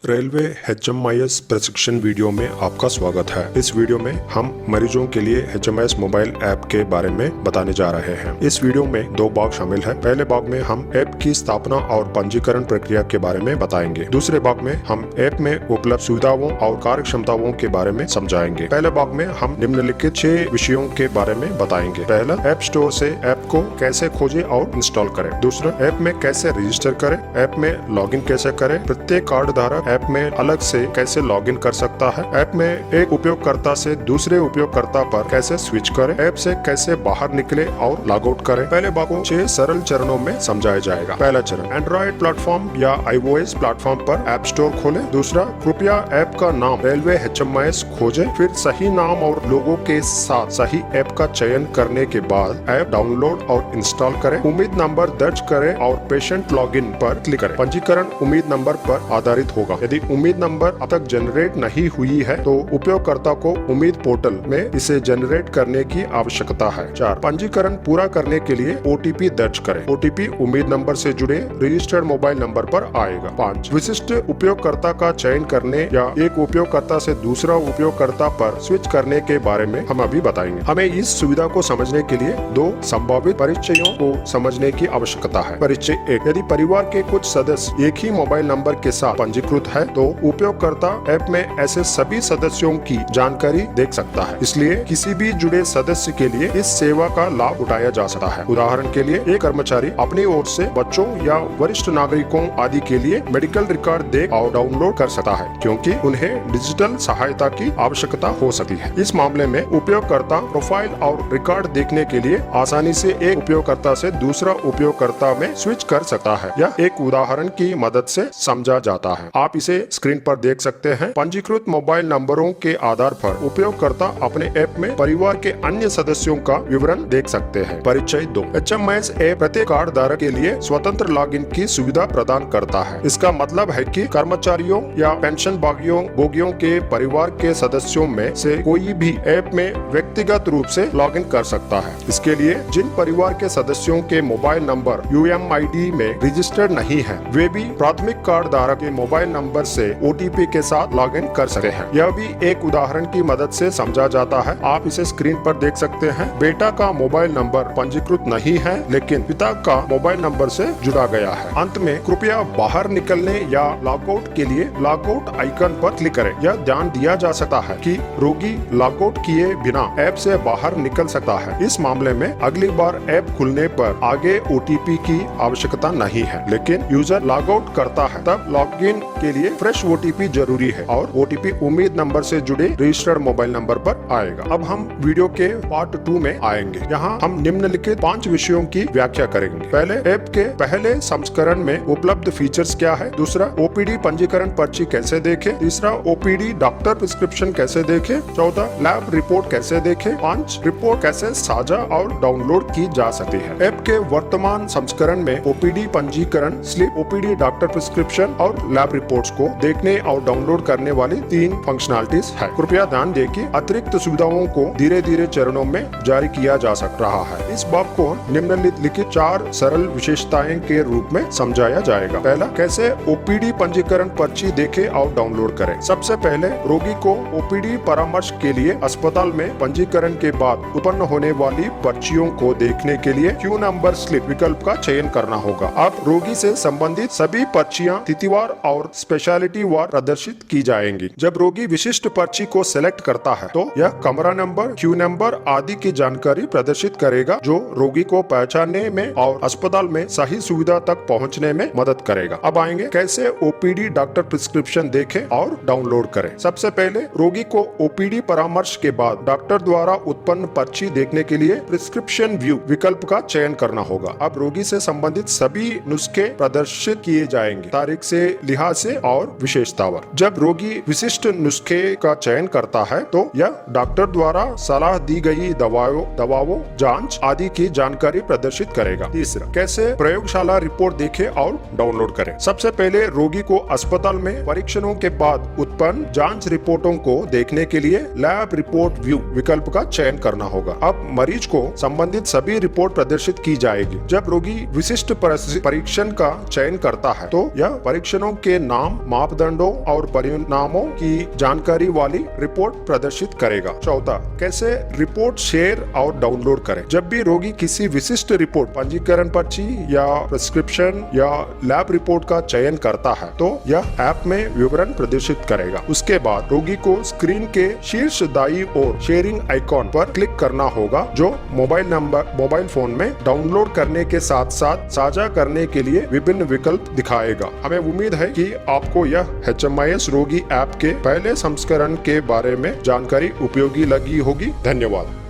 Railway HMIS प्रशिक्षण video में आपका स्वागत है। इस वीडियो में हम मरीजों के लिए HMIS मोबाइल ऐप के बारे में बताने जा रहे हैं। इस वीडियो में दो भाग शामिल है। पहले भाग में हम ऐप की स्थापना और पंजीकरण प्रक्रिया के बारे में बताएंगे। दूसरे भाग में हम ऐप में उपलब्ध सुविधाओं और कार्य क्षमताओं के बारे में समझाएंगे। पहले भाग में हम निम्नलिखित 6 विषयों के बारे में बताएंगे। पहला, ऐप स्टोर से ऐप को कैसे खोजें और इंस्टॉल करें। दूसरा, ऐप में कैसे रजिस्टर करें, ऐप में लॉगिन कैसे करें, प्रत्येक कार्ड धारक ऐप में अलग से कैसे लॉगिन कर सकता है, ऐप में एक उपयोगकर्ता से दूसरे उपयोगकर्ता पर कैसे स्विच करें, ऐप से कैसे बाहर निकले और लॉग आउट करें। पहले भाग को 6 सरल चरणों में समझाया जाएगा। पहला चरण, एंड्रॉइड प्लेटफॉर्म या iOS प्लेटफॉर्म पर ऐप स्टोर खोलें। दूसरा, कृपया ऐप का नाम रेलवे HMIS खोजें। फिर सही नाम और लोगो के साथ सही ऐप का चयन करने के बाद ऐप डाउनलोड और इंस्टॉल करें। उम्मीद नंबर दर्ज करें और पेशेंट लॉगिन पर क्लिक करें। पंजीकरण उम्मीद नंबर पर आधारित होगा। यदि उम्मीद नंबर अब तक जनरेट नहीं हुई है तो उपयोगकर्ता को उम्मीद पोर्टल में इसे जनरेट करने की आवश्यकता है। 4, पंजीकरण पूरा करने के लिए OTP दर्ज करें। OTP उम्मीद नंबर से जुड़े रजिस्टर्ड मोबाइल नंबर पर आएगा। 5, विशिष्ट उपयोगकर्ता का चयन करने या एक उपयोगकर्ता से दूसरा उपयोगकर्ता पर स्विच करने के बारे में हम अभी बताएंगे। हमें इस सुविधा को समझने के लिए 2 संभावित परिचयों को समझने की आवश्यकता है। परिचय 1, यदि परिवार के कुछ सदस्य एक ही मोबाइल नंबर के साथ पंजीकृत है तो उपयोगकर्ता ऐप में ऐसे सभी सदस्यों की जानकारी देख सकता है। इसलिए किसी भी जुड़े सदस्य के लिए इस सेवा का लाभ उठाया जा सकता है। उदाहरण के लिए, एक कर्मचारी अपनी ओर से बच्चों या वरिष्ठ नागरिकों आदि के लिए मेडिकल रिकॉर्ड देख और डाउनलोड कर सकता है, क्योंकि उन्हें डिजिटल सहायता की आवश्यकता हो सकती है। इस मामले में उपयोगकर्ता प्रोफाइल और रिकॉर्ड देखने के लिए आसानी से एक उपयोगकर्ता से दूसरा उपयोगकर्ता में स्विच कर सकता है। यह एक उदाहरण की मदद से समझा जाता है। आप इसे स्क्रीन पर देख सकते हैं। पंजीकृत मोबाइल नंबरों के आधार पर उपयोगकर्ता अपने ऐप में परिवार के अन्य सदस्यों का विवरण देख सकते हैं। परिचय 2, HMIS ऐप प्रत्येक कार्ड धारक के लिए स्वतंत्र लॉगिन की सुविधा प्रदान करता है। इसका मतलब है कि कर्मचारियों या पेंशन भोगियों के परिवार के सदस्यों में से कोई भी ऐप में व्यक्तिगत रूप से लॉगिन कर सकता है। इसके लिए जिन परिवार के सदस्यों के मोबाइल नंबर UMID में रजिस्टर्ड नहीं है, वे भी प्राथमिक कार्ड धारक के मोबाइल नंबर से OTP के साथ लॉगिन कर सकते हैं। यह भी एक उदाहरण की मदद से समझा जाता है। आप इसे स्क्रीन पर देख सकते हैं। बेटा का मोबाइल नंबर पंजीकृत नहीं है, लेकिन पिता का मोबाइल नंबर से जुड़ा गया है। अंत में, कृपया बाहर निकलने या लॉग आउट के लिए लॉग आउट आइकन पर क्लिक करें। यह ध्यान दिया जा सकता है कि रोगी लॉग आउट किए बिना ऐप से बाहर निकल सकता है। इस मामले में अगली बार ऐप खुलने पर आगे OTP की आवश्यकता नहीं है, लेकिन यूजर लॉग आउट करता है तब लॉगिन के लिए फ्रेश OTP जरूरी है और OTP उम्मीद नंबर से जुड़े रजिस्टर्ड मोबाइल नंबर पर आएगा। अब हम वीडियो के पार्ट 2 में आएंगे। यहाँ हम निम्नलिखित 5 विषयों की व्याख्या करेंगे। पहले, ऐप के पहले संस्करण में उपलब्ध फीचर्स क्या है। दूसरा, OPD पंजीकरण पर्ची कैसे देखें। तीसरा, OPD डॉक्टर प्रिस्क्रिप्शन कैसे देखें। चौथा, लैब रिपोर्ट कैसे देखें। 5, रिपोर्ट कैसे साझा और डाउनलोड की जा सकती है। ऐप के वर्तमान संस्करण में OPD पंजीकरण स्लिप, OPD डॉक्टर प्रिस्क्रिप्शन और लैब रिपोर्ट्स को देखने और डाउनलोड करने वाली 3 फंक्शनलिटीज है। कृपया ध्यान दें कि अतिरिक्त सुविधाओं को धीरे धीरे चरणों में जारी किया जा रहा है। इस भाग को निम्नलिखित 4 सरल विशेषताएं के रूप में समझाया जाएगा। पहला, कैसे OPD पंजीकरण पर्ची देखें और डाउनलोड करें। सबसे पहले, रोगी को OPD परामर्श के लिए अस्पताल में पंजीकरण के बाद उत्पन्न होने वाली पर्चियों को देखने के लिए क्यू नंबर स्लिप विकल्प का चयन करना होगा। अब रोगी से संबंधित सभी पर्चियां तिथिवार और स्पेशलिटी वार प्रदर्शित की जाएंगी। जब रोगी विशिष्ट पर्ची को सिलेक्ट करता है तो यह कमरा नंबर, क्यू नंबर आदि की जानकारी प्रदर्शित करेगा, जो रोगी को पहचानने में और अस्पताल में सही सुविधा तक पहुंचने में मदद करेगा। अब आएंगे कैसे OPD डॉक्टर प्रिस्क्रिप्शन देखें और डाउनलोड करें। सबसे पहले, रोगी को OPD परामर्श के बाद डॉक्टर द्वारा उत्पन्न पर्ची देखने के लिए प्रिस्क्रिप्शन व्यू विकल्प का चयन करना होगा। अब रोगी से संबंधित सभी नुस्खे प्रदर्शित किए जाएंगे, तारीख से, लिहाज से और विशेषतावर। जब रोगी विशिष्ट नुस्खे का चयन करता है तो यह डॉक्टर द्वारा सलाह दी गई दवाओं, जांच आदि की जानकारी प्रदर्शित करेगा। तीसरा, कैसे प्रयोगशाला रिपोर्ट देखें और डाउनलोड करें। सबसे पहले, रोगी को अस्पताल में परीक्षणों के बाद उत्पन्न जांच रिपोर्टों को देखने के लिए लैब रिपोर्ट व्यू विकल्प का चयन करना होगा। अब मरीज को संबंधित सभी रिपोर्ट प्रदर्शित की जाएगी। जब रोगी विशिष्ट परीक्षण का चयन करता है तो यह परीक्षणों के नाम, तमाम मापदंडों और परिणामों की जानकारी वाली रिपोर्ट प्रदर्शित करेगा। 14. कैसे रिपोर्ट शेयर और डाउनलोड करें। जब भी रोगी किसी विशिष्ट रिपोर्ट, पंजीकरण पर्ची या प्रिस्क्रिप्शन या लैब रिपोर्ट का चयन करता है तो यह ऐप में विवरण प्रदर्शित करेगा। उसके बाद रोगी को स्क्रीन के शीर्ष दाईं ओर शेयरिंग आइकॉन पर क्लिक करना होगा, जो मोबाइल फोन में डाउनलोड करने के साथ साथ साझा करने के लिए विभिन्न विकल्प दिखाएगा। हमें उम्मीद है कि आपको यह HMIS रोगी ऐप के पहले संस्करण के बारे में जानकारी उपयोगी लगी होगी। धन्यवाद।